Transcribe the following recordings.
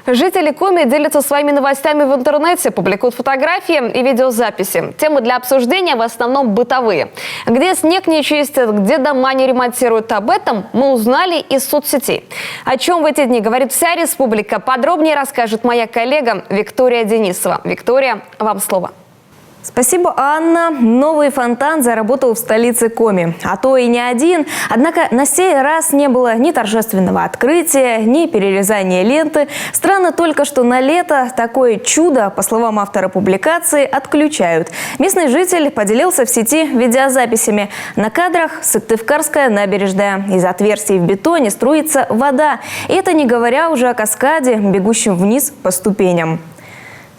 Жители Коми делятся своими новостями в интернете, публикуют фотографии и видеозаписи. Темы для обсуждения в основном бытовые. Где снег не чистят, где дома не ремонтируют, об этом мы узнали из соцсетей. О чем в эти дни говорит вся республика, подробнее расскажет моя коллега Виктория Денисова. Виктория, вам слово. Спасибо, Анна. Новый фонтан заработал в столице Коми. А то и не один. Однако на сей раз не было ни торжественного открытия, ни перерезания ленты. Странно только, что на лето такое чудо, по словам автора публикации, отключают. Местный житель поделился в сети видеозаписями. На кадрах Сыктывкарская набережная. Из отверстий в бетоне струится вода. И это не говоря уже о каскаде, бегущем вниз по ступеням.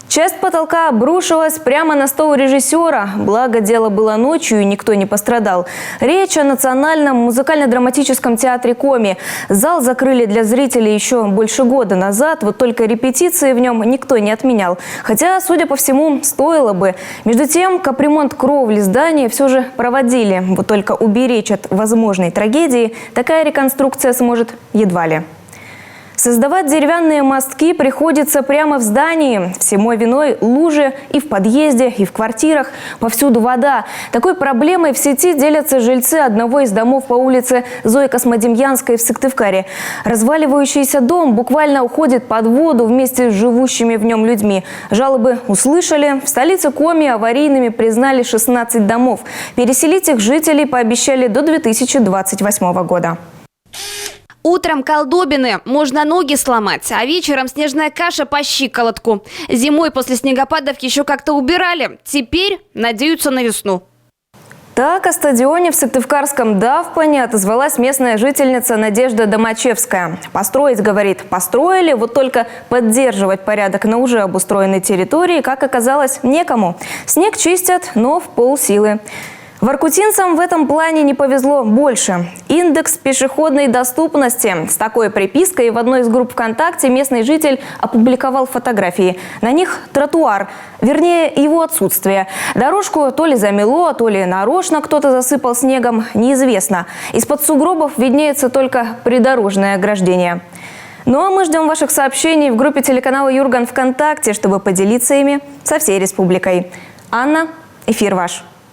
Часть потолка обрушилась прямо на стол режиссера. Благо, дело было ночью и никто не пострадал. Речь о Национальном музыкально-драматическом театре Коми. Зал закрыли для зрителей еще больше года назад. Вот только репетиции в нем никто не отменял. Хотя, судя по всему, стоило бы. Между тем, капремонт кровли здания все же проводили. Вот только уберечь от возможной трагедии такая реконструкция сможет едва ли. Создавать деревянные мостки приходится прямо в здании. Всему виной лужи и в подъезде, и в квартирах. Повсюду вода. Такой проблемой в сети делятся жильцы одного из домов по улице Зои Космодемьянской в Сыктывкаре. Разваливающийся дом буквально уходит под воду вместе с живущими в нем людьми. Жалобы услышали. В столице Коми аварийными признали 16 домов. Переселить их жителей пообещали до 2028 года. Утром колдобины, можно ноги сломать, а вечером снежная каша по щиколотку. Зимой после снегопадов еще как-то убирали, теперь надеются на весну. Так о стадионе в Сыктывкарском Давпане отозвалась местная жительница Надежда Домачевская. Построить, говорит, построили, вот только поддерживать порядок на уже обустроенной территории, как оказалось, некому. Снег чистят, но в полсилы. Воркутинцам в этом плане не повезло больше. Индекс пешеходной доступности. С такой припиской в одной из групп ВКонтакте местный житель опубликовал фотографии. На них тротуар, вернее его отсутствие. Дорожку то ли замело, то ли нарочно кто-то засыпал снегом, неизвестно. Из-под сугробов виднеется только придорожное ограждение. Ну а мы ждем ваших сообщений в группе телеканала Юрган ВКонтакте, чтобы поделиться ими со всей республикой. Анна, эфир ваш.